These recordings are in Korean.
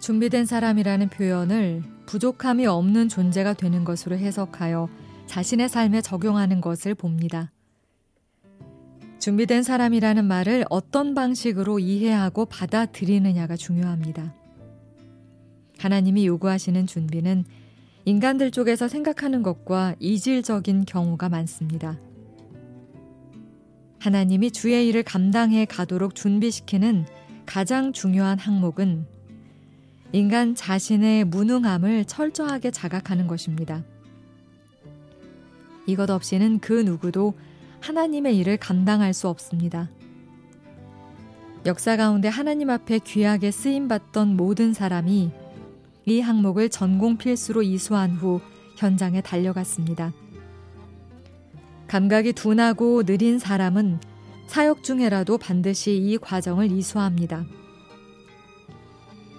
준비된 사람이라는 표현을 부족함이 없는 존재가 되는 것으로 해석하여 자신의 삶에 적용하는 것을 봅니다. 준비된 사람이라는 말을 어떤 방식으로 이해하고 받아들이느냐가 중요합니다. 하나님이 요구하시는 준비는 인간들 쪽에서 생각하는 것과 이질적인 경우가 많습니다. 하나님이 주의 일을 감당해 가도록 준비시키는 가장 중요한 항목은 인간 자신의 무능함을 철저하게 자각하는 것입니다. 이것 없이는 그 누구도 하나님의 일을 감당할 수 없습니다. 역사 가운데 하나님 앞에 귀하게 쓰임받던 모든 사람이 이 항목을 전공 필수로 이수한 후 현장에 달려갔습니다. 감각이 둔하고 느린 사람은 사역 중에라도 반드시 이 과정을 이수합니다.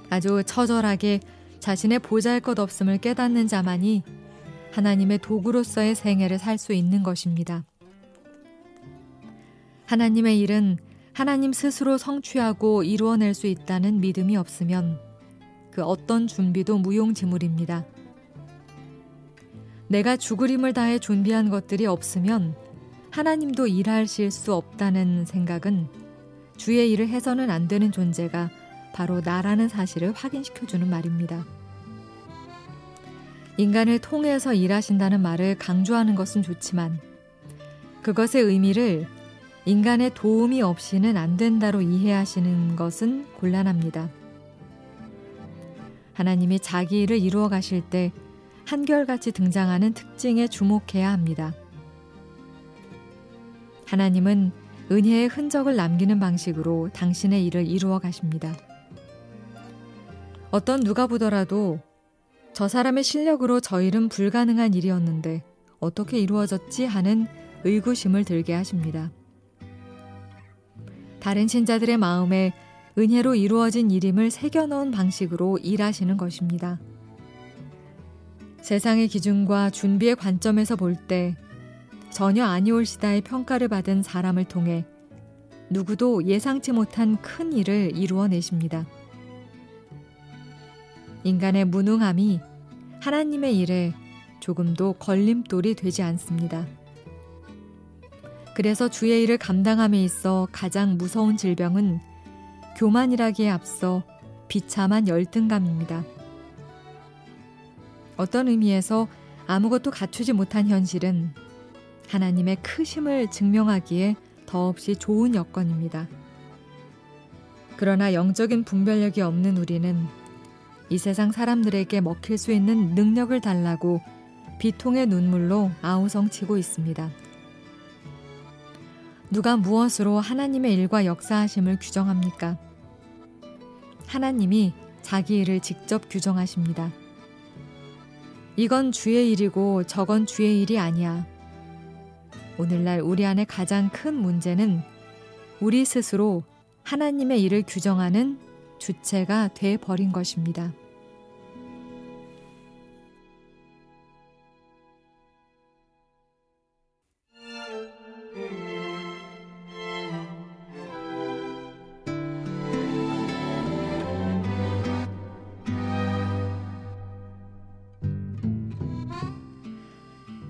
아주 처절하게 자신의 보잘것없음을 깨닫는 자만이 하나님의 도구로서의 생애를 살 수 있는 것입니다. 하나님의 일은 하나님 스스로 성취하고 이루어낼 수 있다는 믿음이 없으면 그 어떤 준비도 무용지물입니다. 내가 죽을 힘을 다해 준비한 것들이 없으면 하나님도 일하실 수 없다는 생각은 주의 일을 해서는 안 되는 존재가 바로 나라는 사실을 확인시켜주는 말입니다. 인간을 통해서 일하신다는 말을 강조하는 것은 좋지만 그것의 의미를 인간의 도움이 없이는 안 된다로 이해하시는 것은 곤란합니다. 하나님이 자기 일을 이루어 가실 때 한결같이 등장하는 특징에 주목해야 합니다. 하나님은 은혜의 흔적을 남기는 방식으로 당신의 일을 이루어 가십니다. 어떤 누가 보더라도 저 사람의 실력으로 저 일은 불가능한 일이었는데 어떻게 이루어졌지 하는 의구심을 들게 하십니다. 다른 신자들의 마음에 은혜로 이루어진 일임을 새겨넣은 방식으로 일하시는 것입니다. 세상의 기준과 준비의 관점에서 볼 때 전혀 아니올시다의 평가를 받은 사람을 통해 누구도 예상치 못한 큰 일을 이루어내십니다. 인간의 무능함이 하나님의 일에 조금도 걸림돌이 되지 않습니다. 그래서 주의 일을 감당함에 있어 가장 무서운 질병은 교만이라기에 앞서 비참한 열등감입니다. 어떤 의미에서 아무것도 갖추지 못한 현실은 하나님의 크심을 증명하기에 더없이 좋은 여건입니다. 그러나 영적인 분별력이 없는 우리는 이 세상 사람들에게 먹힐 수 있는 능력을 달라고 비통의 눈물로 아우성치고 있습니다. 누가 무엇으로 하나님의 일과 역사하심을 규정합니까? 하나님이 자기 일을 직접 규정하십니다. 이건 주의 일이고 저건 주의 일이 아니야. 오늘날 우리 안에 가장 큰 문제는 우리 스스로 하나님의 일을 규정하는 주체가 돼버린 것입니다.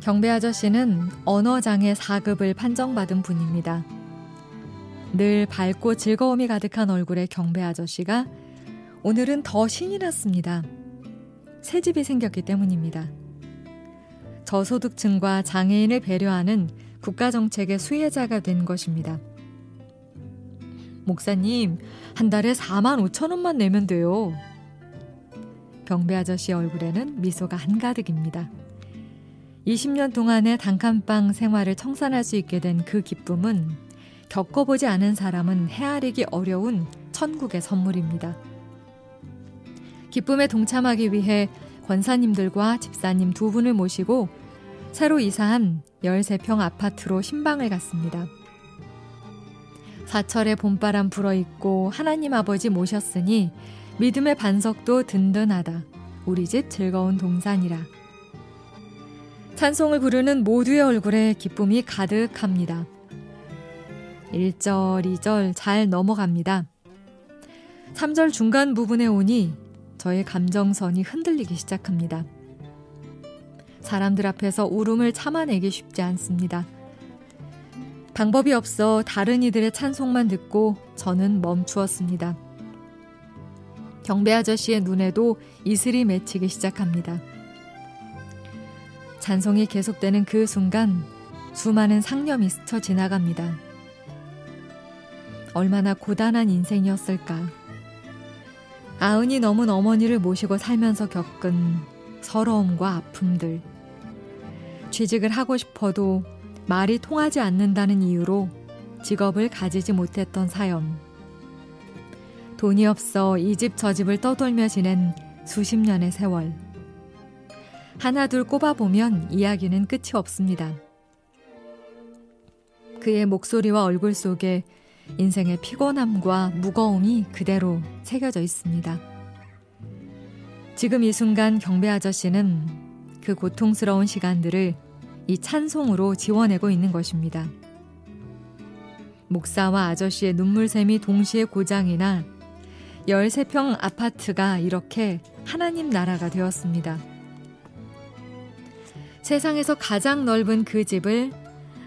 경배 아저씨는 언어장애 4급을 판정받은 분입니다. 늘 밝고 즐거움이 가득한 얼굴의 경배 아저씨가 오늘은 더 신이 났습니다. 새집이 생겼기 때문입니다. 저소득층과 장애인을 배려하는 국가정책의 수혜자가 된 것입니다. 목사님, 한 달에 45,000원만 내면 돼요. 경배 아저씨 얼굴에는 미소가 한가득입니다. 20년 동안의 단칸방 생활을 청산할 수 있게 된 그 기쁨은 겪어보지 않은 사람은 헤아리기 어려운 천국의 선물입니다. 기쁨에 동참하기 위해 권사님들과 집사님 2분을 모시고 새로 이사한 13평 아파트로 신방을 갔습니다. 사철에 봄바람 불어있고 하나님 아버지 모셨으니 믿음의 반석도 든든하다. 우리 집 즐거운 동산이라. 찬송을 부르는 모두의 얼굴에 기쁨이 가득합니다. 1절, 2절 잘 넘어갑니다. 3절 중간 부분에 오니 저의 감정선이 흔들리기 시작합니다. 사람들 앞에서 울음을 참아내기 쉽지 않습니다. 방법이 없어 다른 이들의 찬송만 듣고 저는 멈추었습니다. 경배 아저씨의 눈에도 이슬이 맺히기 시작합니다. 찬송이 계속되는 그 순간 수많은 상념이 스쳐 지나갑니다. 얼마나 고단한 인생이었을까. 아흔이 넘은 어머니를 모시고 살면서 겪은 서러움과 아픔들. 취직을 하고 싶어도 말이 통하지 않는다는 이유로 직업을 가지지 못했던 사연. 돈이 없어 이 집 저 집을 떠돌며 지낸 수십 년의 세월. 하나둘 꼽아보면 이야기는 끝이 없습니다. 그의 목소리와 얼굴 속에 인생의 피곤함과 무거움이 그대로 새겨져 있습니다. 지금 이 순간 경배 아저씨는 그 고통스러운 시간들을 이 찬송으로 지워내고 있는 것입니다. 목사와 아저씨의 눈물샘이 동시에 고장이나 13평 아파트가 이렇게 하나님 나라가 되었습니다. 세상에서 가장 넓은 그 집을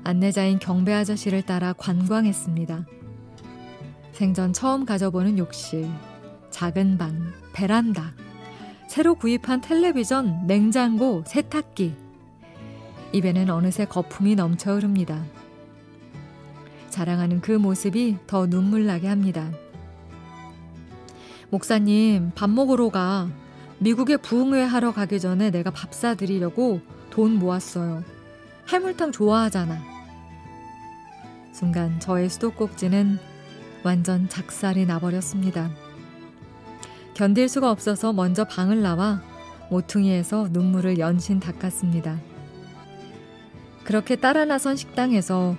안내자인 경배 아저씨를 따라 관광했습니다. 생전 처음 가져보는 욕실, 작은 방, 베란다, 새로 구입한 텔레비전, 냉장고, 세탁기. 입에는 어느새 거품이 넘쳐 흐릅니다. 자랑하는 그 모습이 더 눈물나게 합니다. 목사님, 밥 먹으러 가. 미국에 부흥회 하러 가기 전에 내가 밥 사드리려고 돈 모았어요. 해물탕 좋아하잖아. 순간 저의 수도꼭지는 완전 작살이 나버렸습니다. 견딜 수가 없어서 먼저 방을 나와 모퉁이에서 눈물을 연신 닦았습니다. 그렇게 따라 나선 식당에서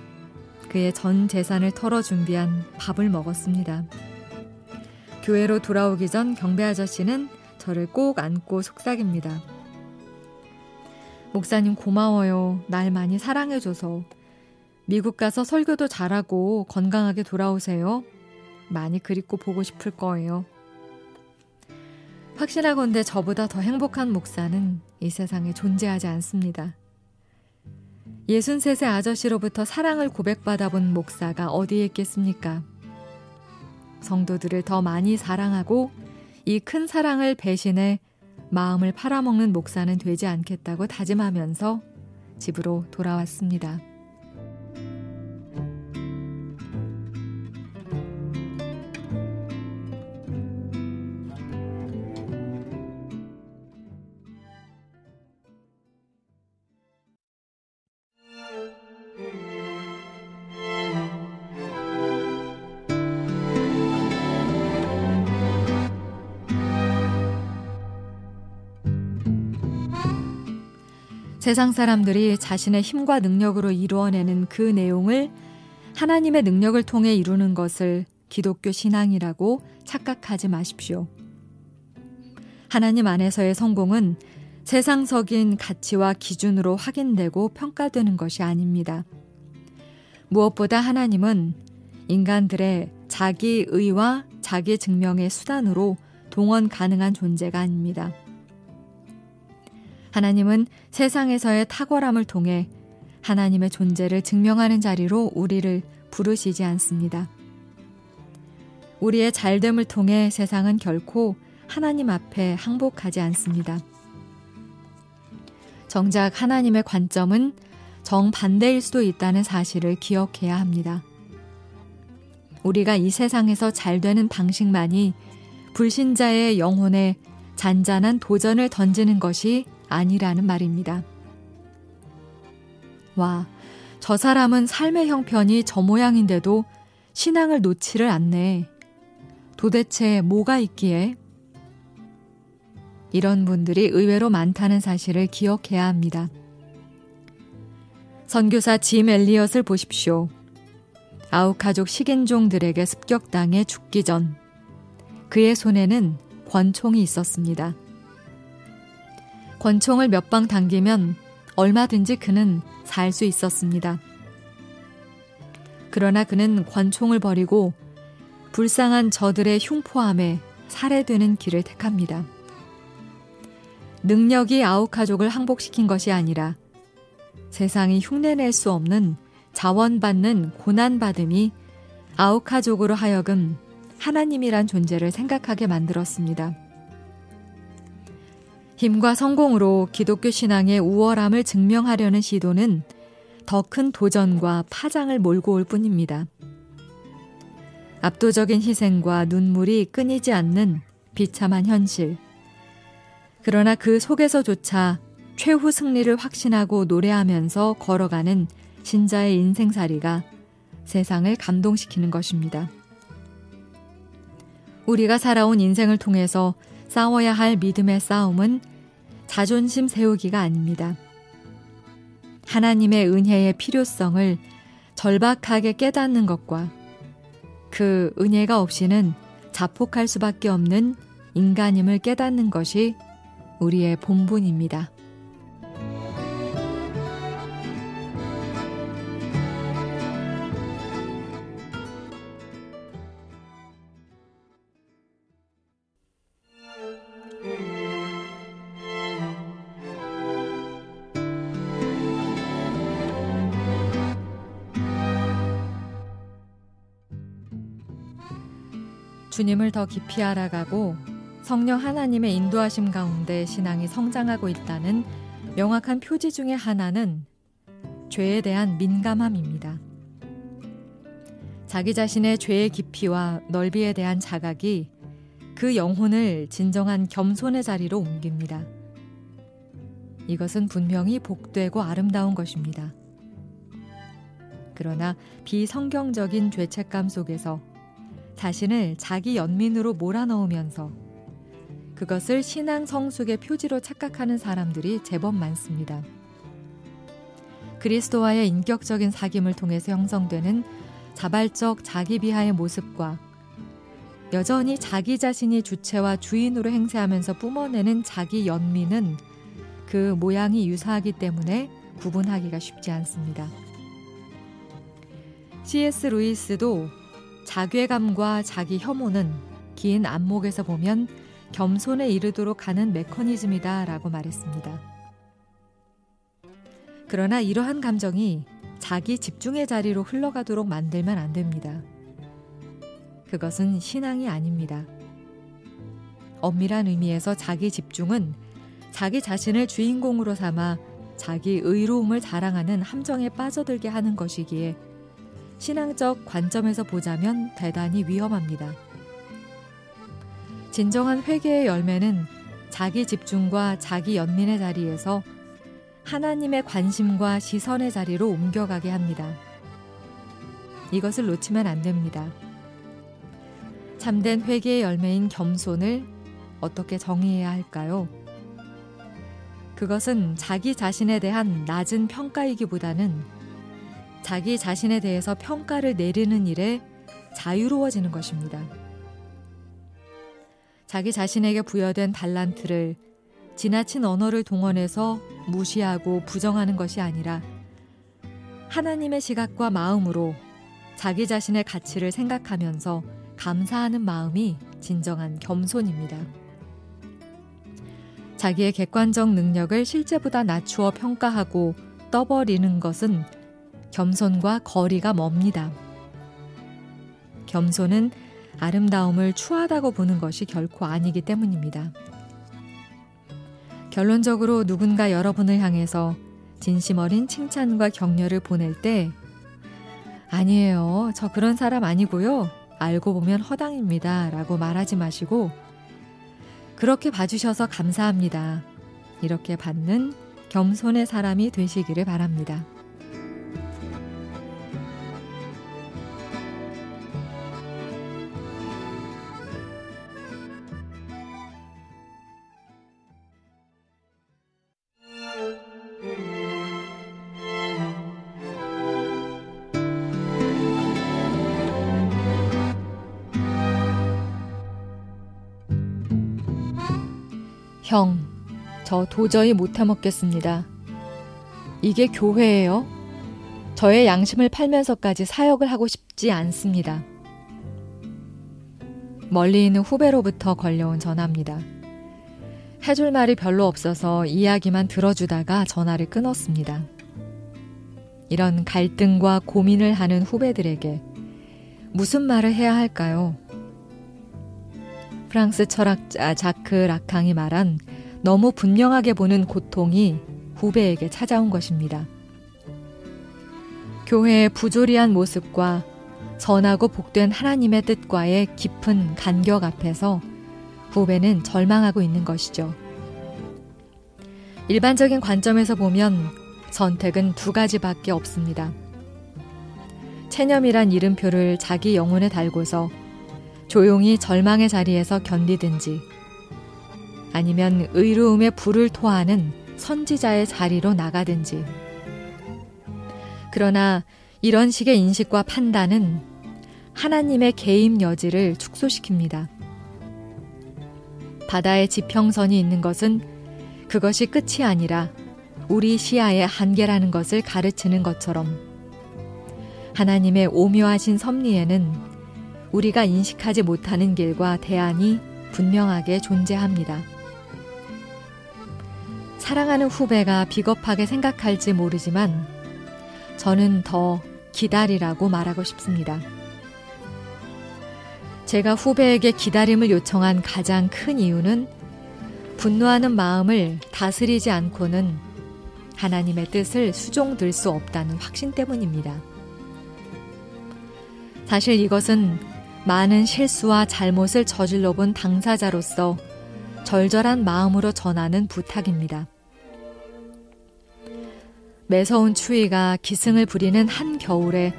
그의 전 재산을 털어 준비한 밥을 먹었습니다. 교회로 돌아오기 전 경배 아저씨는 저를 꼭 안고 속삭입니다. 목사님 고마워요. 날 많이 사랑해줘서. 미국 가서 설교도 잘하고 건강하게 돌아오세요. 많이 그립고 보고 싶을 거예요. 확신하건대 저보다 더 행복한 목사는 이 세상에 존재하지 않습니다. 63세 아저씨로부터 사랑을 고백받아본 목사가 어디에 있겠습니까? 성도들을 더 많이 사랑하고 이 큰 사랑을 배신해 마음을 팔아먹는 목사는 되지 않겠다고 다짐하면서 집으로 돌아왔습니다. 세상 사람들이 자신의 힘과 능력으로 이루어내는 그 내용을 하나님의 능력을 통해 이루는 것을 기독교 신앙이라고 착각하지 마십시오. 하나님 안에서의 성공은 세상적인 가치와 기준으로 확인되고 평가되는 것이 아닙니다. 무엇보다 하나님은 인간들의 자기 의와 자기 증명의 수단으로 동원 가능한 존재가 아닙니다. 하나님은 세상에서의 탁월함을 통해 하나님의 존재를 증명하는 자리로 우리를 부르시지 않습니다. 우리의 잘됨을 통해 세상은 결코 하나님 앞에 항복하지 않습니다. 정작 하나님의 관점은 정반대일 수도 있다는 사실을 기억해야 합니다. 우리가 이 세상에서 잘되는 방식만이 불신자의 영혼에 잔잔한 도전을 던지는 것이 아니라는 말입니다. 와, 저 사람은 삶의 형편이 저 모양인데도 신앙을 놓지를 않네. 도대체 뭐가 있기에? 이런 분들이 의외로 많다는 사실을 기억해야 합니다. 선교사 짐 엘리엇을 보십시오. 아웃가족 식인종들에게 습격당해 죽기 전 그의 손에는 권총이 있었습니다. 권총을 몇 방 당기면 얼마든지 그는 살 수 있었습니다. 그러나 그는 권총을 버리고 불쌍한 저들의 흉포함에 살해되는 길을 택합니다. 능력이 아우카족을 항복시킨 것이 아니라 세상이 흉내낼 수 없는 자원받는 고난받음이 아우카족으로 하여금 하나님이란 존재를 생각하게 만들었습니다. 힘과 성공으로 기독교 신앙의 우월함을 증명하려는 시도는 더 큰 도전과 파장을 몰고 올 뿐입니다. 압도적인 희생과 눈물이 끊이지 않는 비참한 현실. 그러나 그 속에서조차 최후 승리를 확신하고 노래하면서 걸어가는 신자의 인생살이가 세상을 감동시키는 것입니다. 우리가 살아온 인생을 통해서 싸워야 할 믿음의 싸움은 자존심 세우기가 아닙니다. 하나님의 은혜의 필요성을 절박하게 깨닫는 것과 그 은혜가 없이는 자폭할 수밖에 없는 인간임을 깨닫는 것이 우리의 본분입니다. 주님을 더 깊이 알아가고 성령 하나님의 인도하심 가운데 신앙이 성장하고 있다는 명확한 표지 중에 하나는 죄에 대한 민감함입니다. 자기 자신의 죄의 깊이와 넓이에 대한 자각이 그 영혼을 진정한 겸손의 자리로 옮깁니다. 이것은 분명히 복되고 아름다운 것입니다. 그러나 비성경적인 죄책감 속에서 자신을 자기 연민으로 몰아넣으면서 그것을 신앙 성숙의 표지로 착각하는 사람들이 제법 많습니다. 그리스도와의 인격적인 사귐을 통해서 형성되는 자발적 자기 비하의 모습과 여전히 자기 자신이 주체와 주인으로 행세하면서 뿜어내는 자기 연민은 그 모양이 유사하기 때문에 구분하기가 쉽지 않습니다. C.S. 루이스도 자괴감과 자기 혐오는 긴 안목에서 보면 겸손에 이르도록 하는 메커니즘이다 라고 말했습니다. 그러나 이러한 감정이 자기 집중의 자리로 흘러가도록 만들면 안 됩니다. 그것은 신앙이 아닙니다. 엄밀한 의미에서 자기 집중은 자기 자신을 주인공으로 삼아 자기 의로움을 자랑하는 함정에 빠져들게 하는 것이기에 신앙적 관점에서 보자면 대단히 위험합니다. 진정한 회개의 열매는 자기 집중과 자기 연민의 자리에서 하나님의 관심과 시선의 자리로 옮겨가게 합니다. 이것을 놓치면 안 됩니다. 참된 회개의 열매인 겸손을 어떻게 정의해야 할까요? 그것은 자기 자신에 대한 낮은 평가이기보다는 자기 자신에 대해서 평가를 내리는 일에 자유로워지는 것입니다. 자기 자신에게 부여된 달란트를 지나친 언어를 동원해서 무시하고 부정하는 것이 아니라 하나님의 시각과 마음으로 자기 자신의 가치를 생각하면서 감사하는 마음이 진정한 겸손입니다. 자기의 객관적 능력을 실제보다 낮추어 평가하고 떠버리는 것은 겸손과 거리가 멉니다. 겸손은 아름다움을 추하다고 보는 것이 결코 아니기 때문입니다. 결론적으로 누군가 여러분을 향해서 진심 어린 칭찬과 격려를 보낼 때 아니에요, 저 그런 사람 아니고요, 알고 보면 허당입니다 라고 말하지 마시고 그렇게 봐주셔서 감사합니다, 이렇게 받는 겸손의 사람이 되시기를 바랍니다. 형, 저 도저히 못해 먹겠습니다. 이게 교회예요? 저의 양심을 팔면서까지 사역을 하고 싶지 않습니다. 멀리 있는 후배로부터 걸려온 전화입니다. 해줄 말이 별로 없어서 이야기만 들어주다가 전화를 끊었습니다. 이런 갈등과 고민을 하는 후배들에게 무슨 말을 해야 할까요? 프랑스 철학자 자크 라캉이 말한 너무 분명하게 보는 고통이 후배에게 찾아온 것입니다. 교회의 부조리한 모습과 선하고 복된 하나님의 뜻과의 깊은 간격 앞에서 후배는 절망하고 있는 것이죠. 일반적인 관점에서 보면 선택은 두 가지밖에 없습니다. 체념이란 이름표를 자기 영혼에 달고서 조용히 절망의 자리에서 견디든지, 아니면 의로움의 불을 토하는 선지자의 자리로 나가든지. 그러나 이런 식의 인식과 판단은 하나님의 개입 여지를 축소시킵니다. 바다의 지평선이 있는 것은 그것이 끝이 아니라 우리 시야의 한계라는 것을 가르치는 것처럼, 하나님의 오묘하신 섭리에는 우리가 인식하지 못하는 길과 대안이 분명하게 존재합니다. 사랑하는 후배가 비겁하게 생각할지 모르지만 저는 더 기다리라고 말하고 싶습니다. 제가 후배에게 기다림을 요청한 가장 큰 이유는 분노하는 마음을 다스리지 않고는 하나님의 뜻을 수종들 수 없다는 확신 때문입니다. 사실 이것은 많은 실수와 잘못을 저질러 본 당사자로서 절절한 마음으로 전하는 부탁입니다. 매서운 추위가 기승을 부리는 한겨울에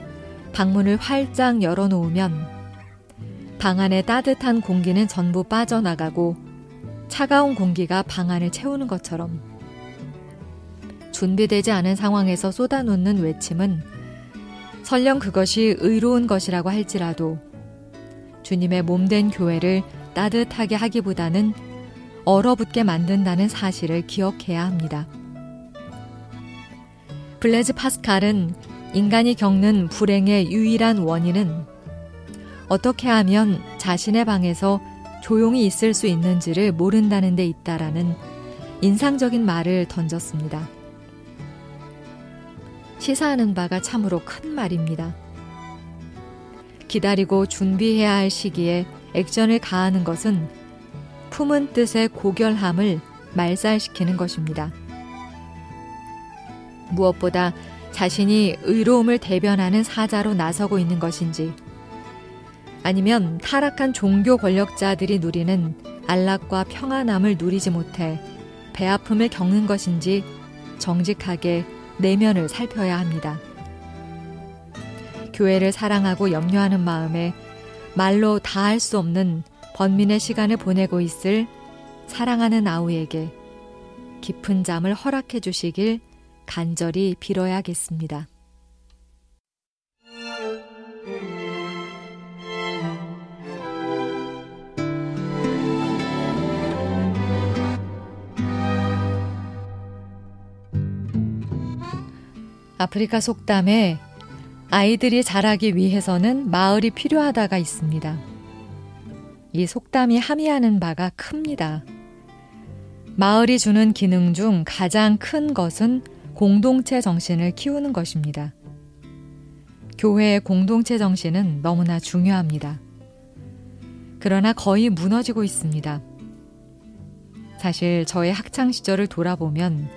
방문을 활짝 열어놓으면 방 안의 따뜻한 공기는 전부 빠져나가고 차가운 공기가 방 안을 채우는 것처럼, 준비되지 않은 상황에서 쏟아놓는 외침은 설령 그것이 의로운 것이라고 할지라도 주님의 몸된 교회를 따뜻하게 하기보다는 얼어붙게 만든다는 사실을 기억해야 합니다. 블레즈 파스칼은 인간이 겪는 불행의 유일한 원인은 어떻게 하면 자신의 방에서 조용히 있을 수 있는지를 모른다는 데 있다라는 인상적인 말을 던졌습니다. 시사하는 바가 참으로 큰 말입니다. 기다리고 준비해야 할 시기에 액션을 가하는 것은 품은 뜻의 고결함을 말살시키는 것입니다. 무엇보다 자신이 의로움을 대변하는 사자로 나서고 있는 것인지, 아니면 타락한 종교 권력자들이 누리는 안락과 평안함을 누리지 못해 배아픔을 겪는 것인지 정직하게 내면을 살펴야 합니다. 교회를 사랑하고 염려하는 마음에 말로 다할 수 없는 번민의 시간을 보내고 있을 사랑하는 아우에게 깊은 잠을 허락해 주시길 간절히 빌어야겠습니다. 아프리카 속담에 아이들이 자라기 위해서는 마을이 필요하다가 있습니다. 이 속담이 함의하는 바가 큽니다. 마을이 주는 기능 중 가장 큰 것은 공동체 정신을 키우는 것입니다. 교회의 공동체 정신은 너무나 중요합니다. 그러나 거의 무너지고 있습니다. 사실 저의 학창시절을 돌아보면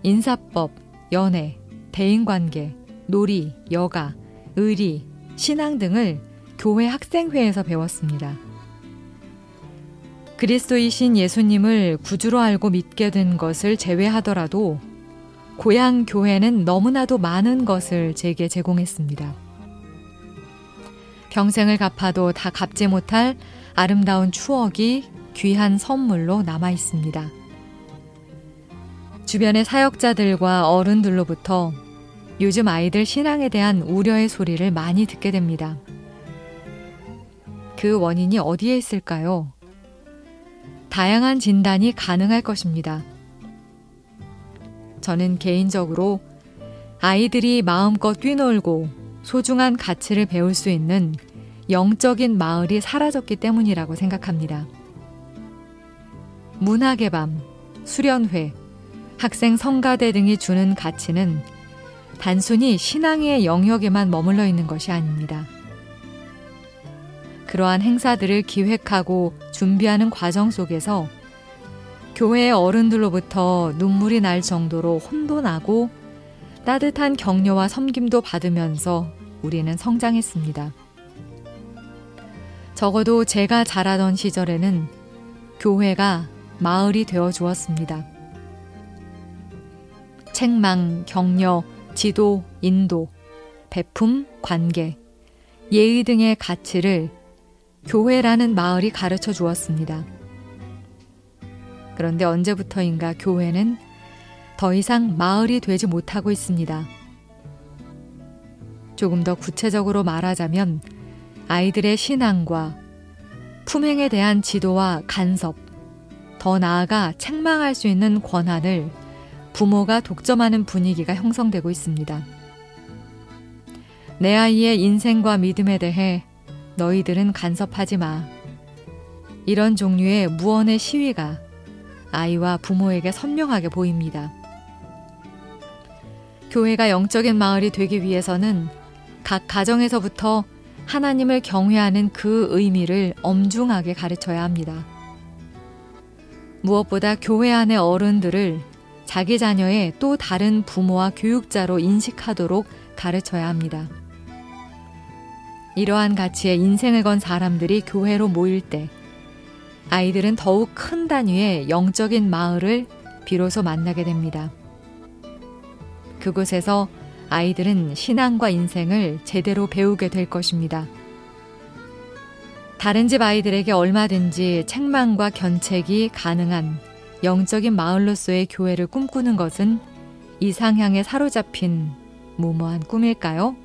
인사법, 연애, 대인관계, 놀이, 여가, 의리, 신앙 등을 교회 학생회에서 배웠습니다. 그리스도이신 예수님을 구주로 알고 믿게 된 것을 제외하더라도 고향 교회는 너무나도 많은 것을 제게 제공했습니다. 평생을 갚아도 다 갚지 못할 아름다운 추억이 귀한 선물로 남아 있습니다. 주변의 사역자들과 어른들로부터 요즘 아이들 신앙에 대한 우려의 소리를 많이 듣게 됩니다. 그 원인이 어디에 있을까요? 다양한 진단이 가능할 것입니다. 저는 개인적으로 아이들이 마음껏 뛰놀고 소중한 가치를 배울 수 있는 영적인 마을이 사라졌기 때문이라고 생각합니다. 문학의 밤, 수련회, 학생 성가대 등이 주는 가치는 단순히 신앙의 영역에만 머물러 있는 것이 아닙니다. 그러한 행사들을 기획하고 준비하는 과정 속에서 교회의 어른들로부터 눈물이 날 정도로 혼도 나고 따뜻한 격려와 섬김도 받으면서 우리는 성장했습니다. 적어도 제가 자라던 시절에는 교회가 마을이 되어 주었습니다. 책망, 격려, 지도, 인도, 베품, 관계, 예의 등의 가치를 교회라는 마을이 가르쳐 주었습니다. 그런데 언제부터인가 교회는 더 이상 마을이 되지 못하고 있습니다. 조금 더 구체적으로 말하자면 아이들의 신앙과 품행에 대한 지도와 간섭, 더 나아가 책망할 수 있는 권한을 부모가 독점하는 분위기가 형성되고 있습니다. 내 아이의 인생과 믿음에 대해 너희들은 간섭하지 마. 이런 종류의 무언의 시위가 아이와 부모에게 선명하게 보입니다. 교회가 영적인 마을이 되기 위해서는 각 가정에서부터 하나님을 경외하는 그 의미를 엄중하게 가르쳐야 합니다. 무엇보다 교회 안의 어른들을 자기 자녀의 또 다른 부모와 교육자로 인식하도록 가르쳐야 합니다. 이러한 가치에 인생을 건 사람들이 교회로 모일 때 아이들은 더욱 큰 단위의 영적인 마을을 비로소 만나게 됩니다. 그곳에서 아이들은 신앙과 인생을 제대로 배우게 될 것입니다. 다른 집 아이들에게 얼마든지 책망과 견책이 가능한 영적인 마을로서의 교회를 꿈꾸는 것은 이상향에 사로잡힌 무모한 꿈일까요?